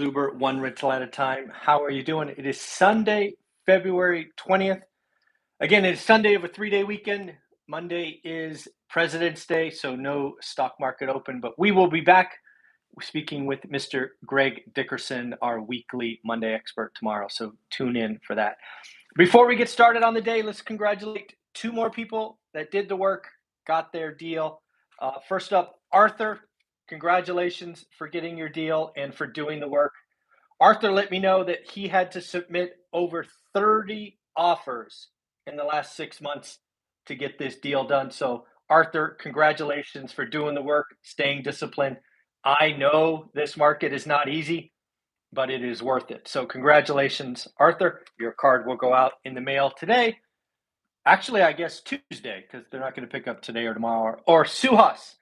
Uber, one rental at a time. How are you doing? It is Sunday, February 20th. Again, it's Sunday of a 3-day weekend. Monday is President's Day, so no stock market open, but we will be back speaking with Mr. Greg Dickerson, our weekly Monday expert tomorrow. So tune in for that. Before we get started on the day, let's congratulate two more people that did the work, got their deal. First up, Arthur. Congratulations for getting your deal and for doing the work. Arthur let me know that he had to submit over 30 offers in the last 6 months to get this deal done. So, Arthur, congratulations for doing the work, staying disciplined. I know this market is not easy, but it is worth it. So, congratulations, Arthur. Your card will go out in the mail today. Actually, I guess Tuesday, because they're not going to pick up today or tomorrow. Or Suhas,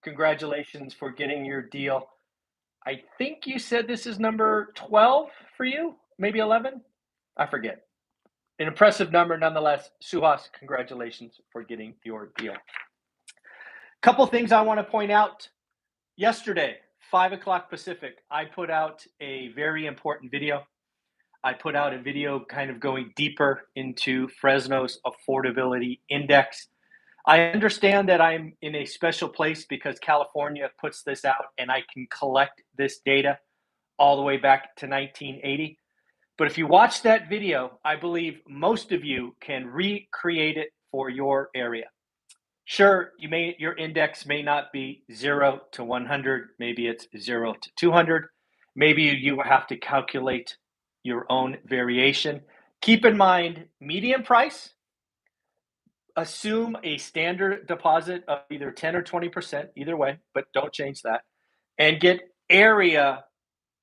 congratulations for getting your deal. I think you said this is number 12 for you, maybe 11. I forget. An impressive number nonetheless. Suhas, congratulations for getting your deal. Couple things I want to point out. Yesterday, 5 o'clock Pacific, I put out a very important video. I put out a video kind of going deeper into Fresno's affordability index. I understand that I'm in a special place because California puts this out and I can collect this data all the way back to 1980. But if you watch that video, I believe most of you can recreate it for your area. Sure, your index may not be 0 to 100, maybe it's 0 to 200. Maybe you have to calculate your own variation. Keep in mind, median price, assume a standard deposit of either 10 or 20%, either way, but don't change that, and get area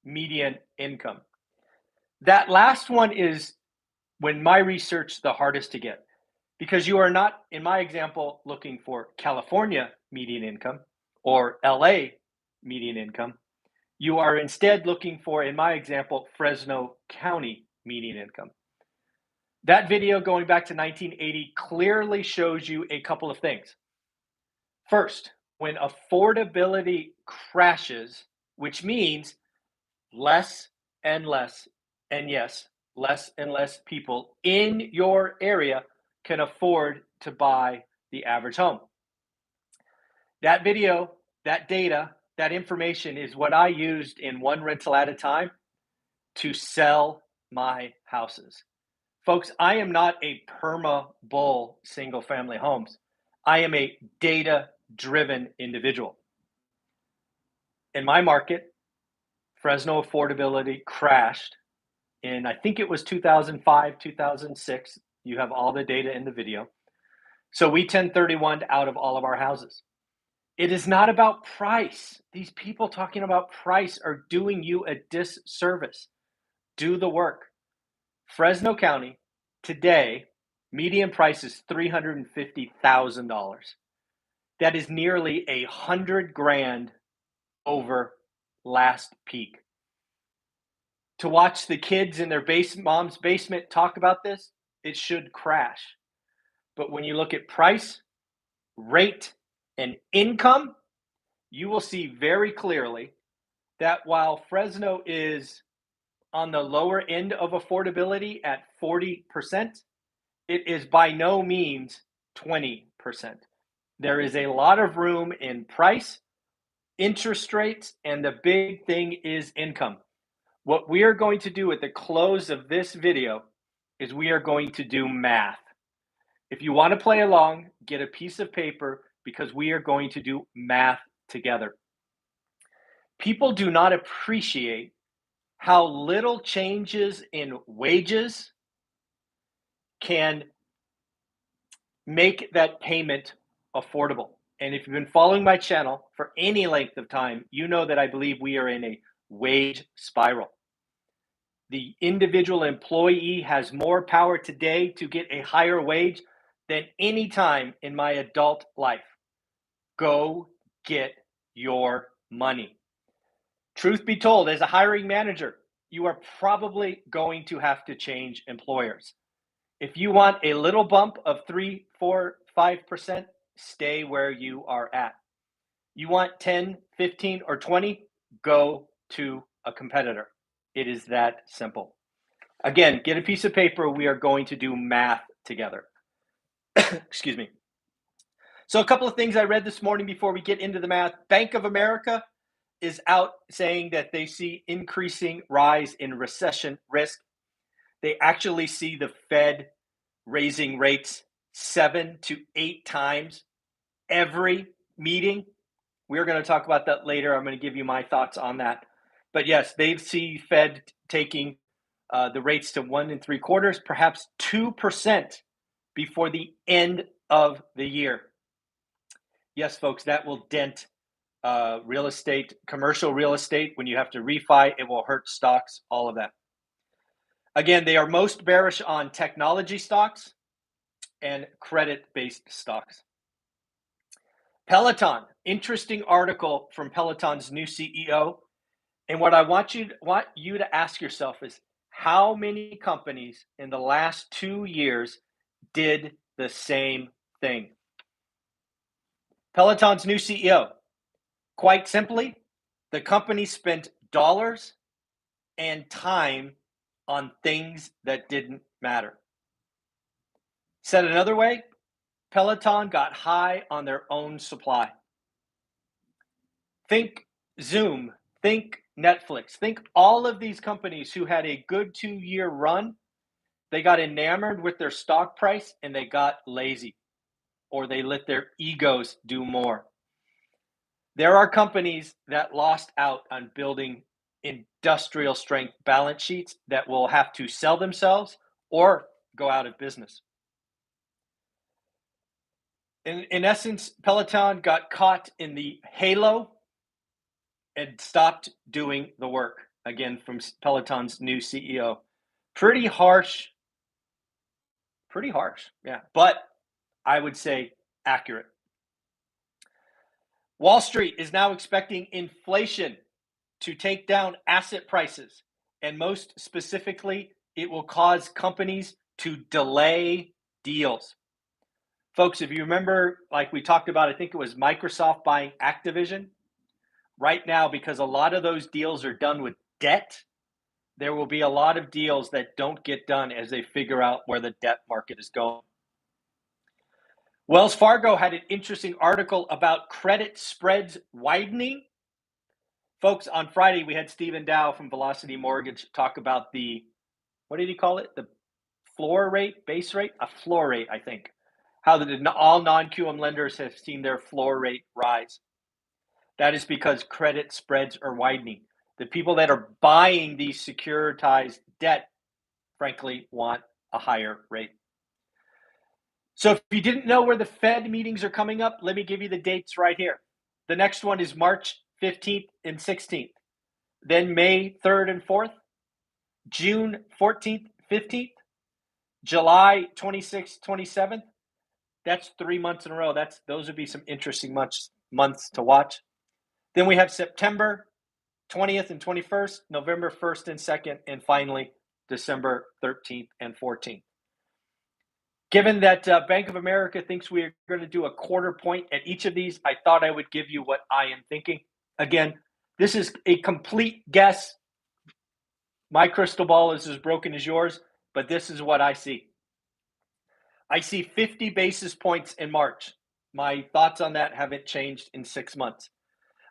median income. That last one is, when my research, the hardest to get, because you are not, in my example, looking for California median income or LA median income. You are instead looking for, in my example, Fresno County median income. That video going back to 1980 clearly shows you a couple of things. First, when affordability crashes, which means less and less, and yes, less and less people in your area can afford to buy the average home. That video, that data, that information is what I used in one rental at a time to sell my houses. Folks, I am not a perma bull single family homes. I am a data driven individual. In my market, Fresno affordability crashed in, I think it was 2005, 2006. You have all the data in the video. So we 1031'd out of all of our houses. It is not about price. These people talking about price are doing you a disservice. Do the work. Fresno County today, median price is $350,000. That is nearly $100,000 over last peak. To watch the kids in their mom's basement talk about this, it should crash. But when you look at price, rate, and income, you will see very clearly that while Fresno is on the lower end of affordability at 40%, it is by no means 20%. There is a lot of room in price, interest rates, and the big thing is income. What we are going to do at the close of this video is we are going to do math. If you want to play along, get a piece of paper because we are going to do math together. People do not appreciate how little changes in wages can make that payment affordable. And if you've been following my channel for any length of time, you know that I believe we are in a wage spiral. The individual employee has more power today to get a higher wage than any time in my adult life. Go get your money. Truth be told, as a hiring manager, you are probably going to have to change employers. If you want a little bump of 3, 4, 5%, stay where you are at. You want 10, 15, or 20, go to a competitor. It is that simple. Again, get a piece of paper. We are going to do math together. Excuse me. So a couple of things I read this morning before we get into the math. Bank of America is out saying that they see increasing rise in recession risk. They actually see the Fed raising rates 7 to 8 times every meeting. We're going to talk about that later. I'm going to give you my thoughts on that. But yes, they see Fed taking the rates to 1 3/4, perhaps 2% before the end of the year. Yes, folks, that will dent real estate, commercial real estate. When you have to refi, it will hurt stocks, all of that. Again, they are most bearish on technology stocks and credit-based stocks. Peloton, interesting article from Peloton's new CEO. And what I want you to ask yourself is, how many companies in the last 2 years did the same thing? Peloton's new CEO, quite simply, the company spent dollars and time on things that didn't matter. Said another way, Peloton got high on their own supply. Think Zoom, think Netflix, think all of these companies who had a good 2-year run. They got enamored with their stock price and they got lazy, or they let their egos do more. There are companies that lost out on building industrial strength balance sheets that will have to sell themselves or go out of business. In essence, Peloton got caught in the halo and stopped doing the work. Again, from Peloton's new CEO. Pretty harsh, yeah, but I would say accurate. Wall Street is now expecting inflation to take down asset prices, and most specifically, it will cause companies to delay deals. Folks, if you remember, like we talked about, I think it was Microsoft buying Activision. Right now, because a lot of those deals are done with debt, there will be a lot of deals that don't get done as they figure out where the debt market is going. Wells Fargo had an interesting article about credit spreads widening. Folks, on Friday, we had Stephen Dow from Velocity Mortgage talk about the, what did he call it? The floor rate, base rate? A floor rate, I think. How all non-QM lenders have seen their floor rate rise. That is because credit spreads are widening. The people that are buying these securitized debt, frankly, want a higher rate. So if you didn't know where the Fed meetings are coming up, let me give you the dates right here. The next one is March 15th and 16th. Then May 3rd and 4th. June 14th, 15th. July 26th, 27th. That's 3 months in a row. Those would be some interesting months to watch. Then we have September 20th and 21st, November 1st and 2nd, and finally December 13th and 14th. Given that Bank of America thinks we are going to do a 1/4 point at each of these, I thought I would give you what I am thinking. Again, this is a complete guess. My crystal ball is as broken as yours, but this is what I see. I see 50 basis points in March. My thoughts on that haven't changed in 6 months.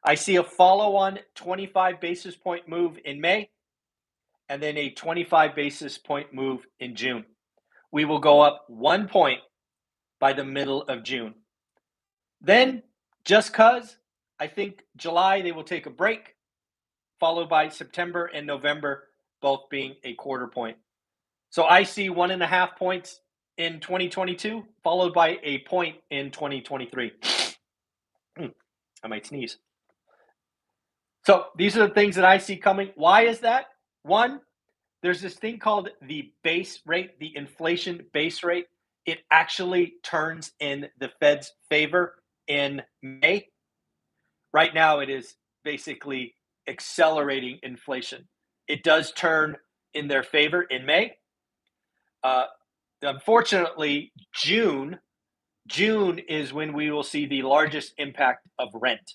I see a follow-on 25 basis point move in May, and then a 25 basis point move in June. We will go up 1 point by the middle of June. Then, just because, I think July they will take a break, followed by September and November, both being a 1/4 point. So I see 1.5 points in 2022, followed by a point in 2023. I might sneeze. So these are the things that I see coming. Why is that? One, there's this thing called the base rate, the inflation base rate. It actually turns in the Fed's favor in May. Right now, it is basically accelerating inflation. It does turn in their favor in May. Unfortunately, June is when we will see the largest impact of rent.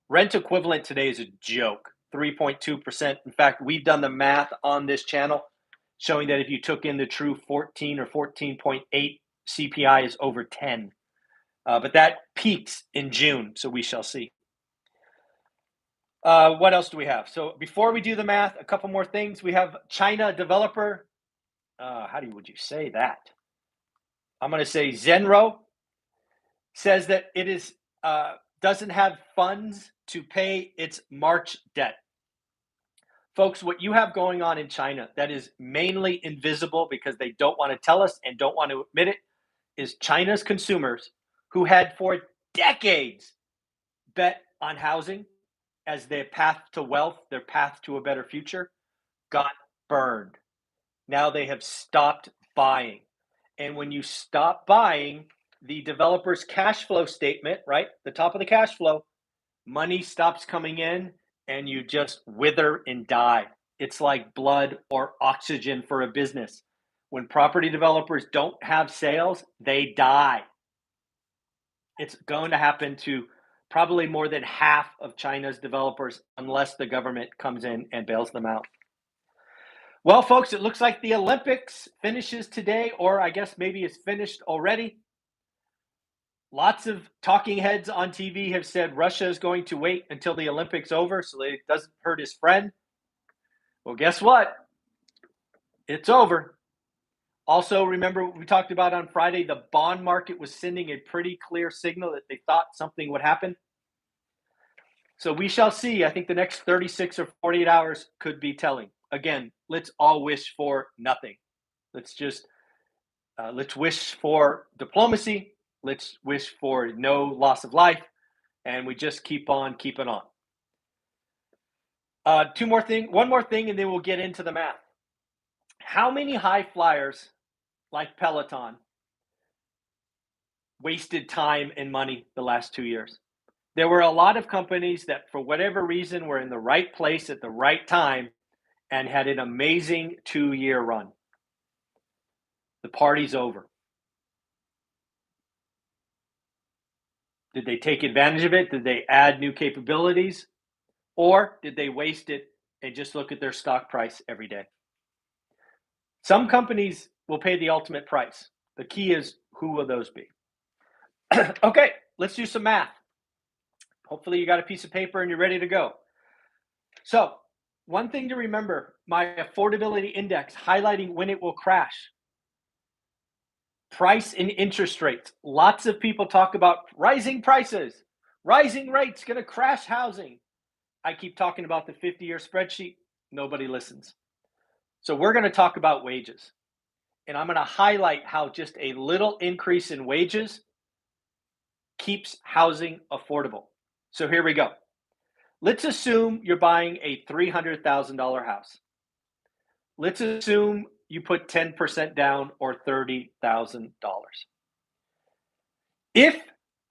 Rent equivalent today is a joke. 3.2%. In fact, we've done the math on this channel showing that if you took in the true 14 or 14.8, CPI is over 10. But that peaks in June, so we shall see. What else do we have? So before we do the math, a couple more things. We have China developer. Would you say that? I'm going to say Zenro says that it is doesn't have funds to pay its March debt. Folks, what you have going on in China that is mainly invisible because they don't want to tell us and don't want to admit it is China's consumers who had for decades bet on housing as their path to wealth, their path to a better future, got burned. Now they have stopped buying. And when you stop buying, the developer's cash flow statement, right? The top of the cash flow, money stops coming in and you just wither and die. It's like blood or oxygen for a business. When property developers don't have sales, they die. It's going to happen to probably more than half of China's developers unless the government comes in and bails them out. Well, folks, it looks like the Olympics finishes today, or I guess maybe it's finished already. Lots of talking heads on TV have said Russia is going to wait until the Olympics over so that it doesn't hurt his friend. Well, guess what? It's over. Also, remember what we talked about on Friday, the bond market was sending a pretty clear signal that they thought something would happen. So we shall see. I think the next 36 or 48 hours could be telling. Again, let's all wish for nothing. Let's wish for diplomacy. Let's wish for no loss of life. And we just keep on keeping on. One more thing, and then we'll get into the math. How many high flyers like Peloton wasted time and money the last 2 years? There were a lot of companies that, for whatever reason, were in the right place at the right time and had an amazing 2-year run. The party's over. Did they take advantage of it? Did they add new capabilities? Or did they waste it and just look at their stock price every day? Some companies will pay the ultimate price. The key is, who will those be? Okay, let's do some math. Hopefully you got a piece of paper and you're ready to go. So, one thing to remember, my affordability index highlighting when it will crash. Price and interest rates. Lots of people talk about rising prices, rising rates, going to crash housing. I keep talking about the 50-year spreadsheet. Nobody listens. So we're going to talk about wages. And I'm going to highlight how just a little increase in wages keeps housing affordable. So here we go. Let's assume you're buying a $300,000 house. Let's assume you put 10% down or $30,000. If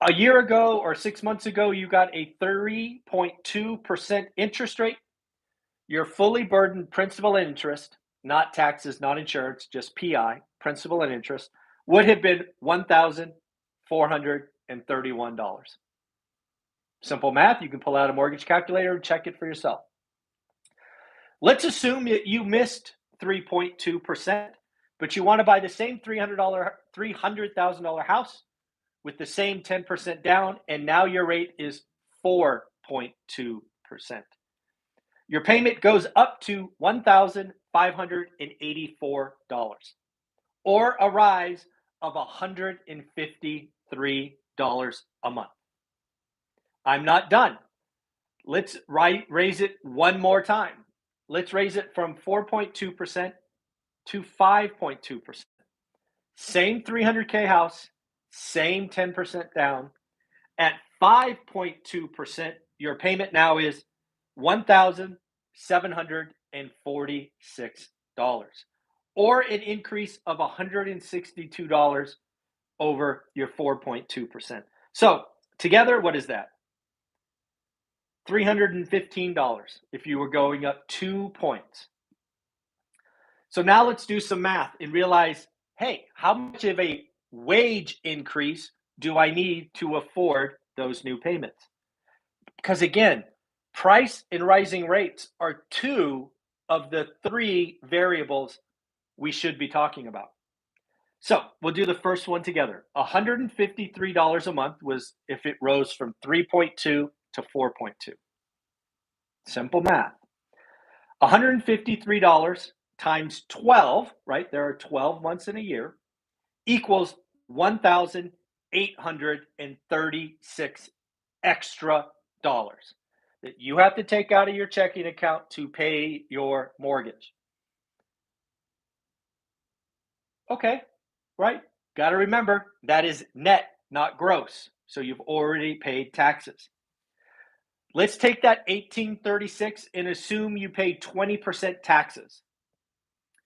a year ago or 6 months ago you got a 3.2% interest rate, your fully burdened principal and interest, not taxes, not insurance, just PI, principal and interest, would have been $1,431. Simple math, you can pull out a mortgage calculator and check it for yourself. Let's assume that you missed 3.2%, but you want to buy the same $300,000 house with the same 10% down, and now your rate is 4.2%. Your payment goes up to $1,584, or a rise of $153 a month. I'm not done. Let's raise it one more time. Let's raise it from 4.2% to 5.2%. Same 300K house, same 10% down. At 5.2%, your payment now is $1,746, or an increase of $162 over your 4.2%. So together, what is that? $315 if you were going up 2 points. So now let's do some math and realize, hey, how much of a wage increase do I need to afford those new payments? Because again, Price and rising rates are two of the three variables we should be talking about. So we'll do the first one together. $153 a month was if it rose from 3.2 to 4.2. Simple math. $153 times 12, right? There are 12 months in a year, equals 1,836 extra dollars that you have to take out of your checking account to pay your mortgage. Okay, right? Got to remember that is net, not gross. So you've already paid taxes. Let's take that 1836 and assume you pay 20% taxes.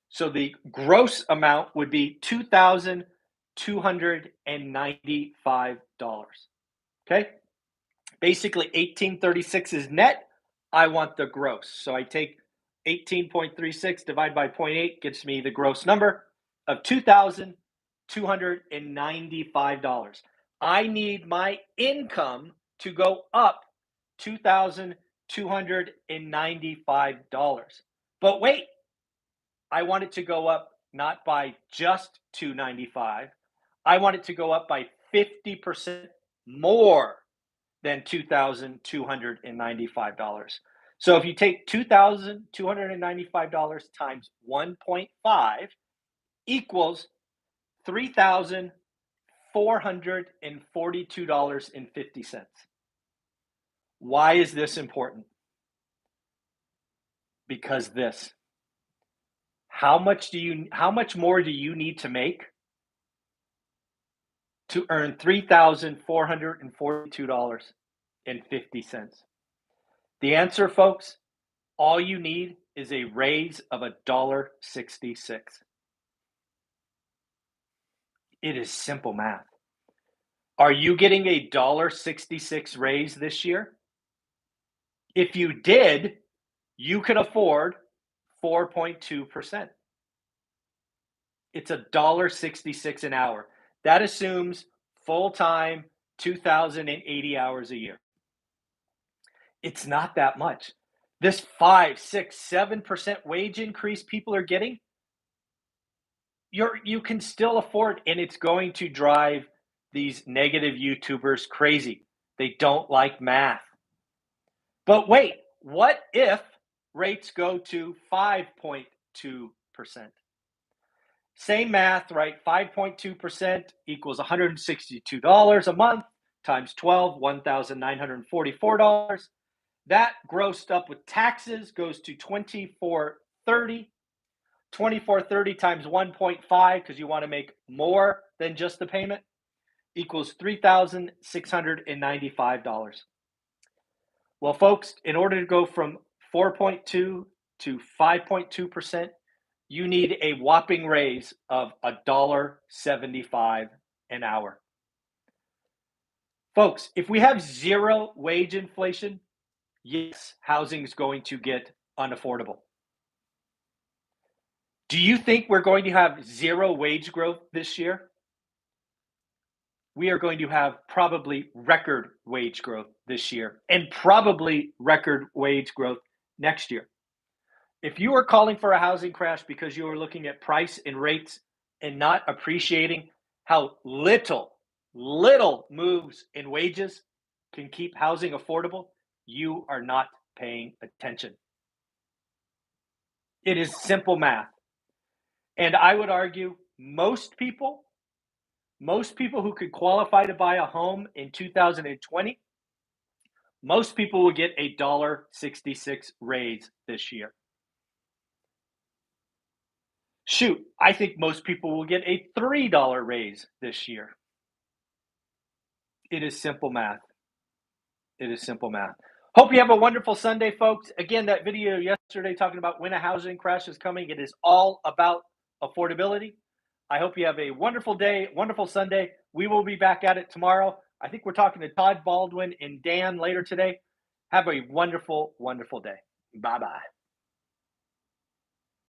So the gross amount would be $2,295. Okay? Basically 1836 is net. I want the gross. So I take 18.36 divided by 0.8 gets me the gross number of $2,295. I need my income to go up $2,295. But wait, I want it to go up not by just $295. I want it to go up by 50% more than $2,295. So if you take $2,295 times 1.5 equals $3,442.50. Why is this important? Because this. How much more do you need to make to earn $3,442.50? The answer, folks, all you need is a raise of $1.66. It is simple math. Are you getting a $1.66 raise this year? If you did, you can afford 4.2%. It's $1.66 an hour. That assumes full-time 2,080 hours a year. It's not that much. This 5, 6, 7% wage increase people are getting, you can still afford, and it's going to drive these negative YouTubers crazy. They don't like math. But wait, what if rates go to 5.2%? Same math, right? 5.2% equals $162 a month times 12, $1,944. That grossed up with taxes goes to $2,430. $2,430 times 1.5, because you want to make more than just the payment, equals $3,695. Well, folks, in order to go from 4.2 to 5.2%, you need a whopping raise of $1.75 an hour. Folks, if we have zero wage inflation, yes, housing is going to get unaffordable. Do you think we're going to have zero wage growth this year? We are going to have probably record wage growth this year and probably record wage growth next year. If you are calling for a housing crash because you are looking at price and rates and not appreciating how little moves in wages can keep housing affordable, you are not paying attention. It is simple math. And I would argue most people who could qualify to buy a home in 2020, most people will get a $1.66 raise this year. Shoot, I think most people will get a $3 raise this year. It is simple math. It is simple math. Hope you have a wonderful Sunday, folks. Again, that video yesterday talking about when a housing crash is coming, it is all about affordability. I hope you have a wonderful day, wonderful Sunday. We will be back at it tomorrow. I think we're talking to Todd Baldwin and Dan later today. Have a wonderful, wonderful day. Bye-bye.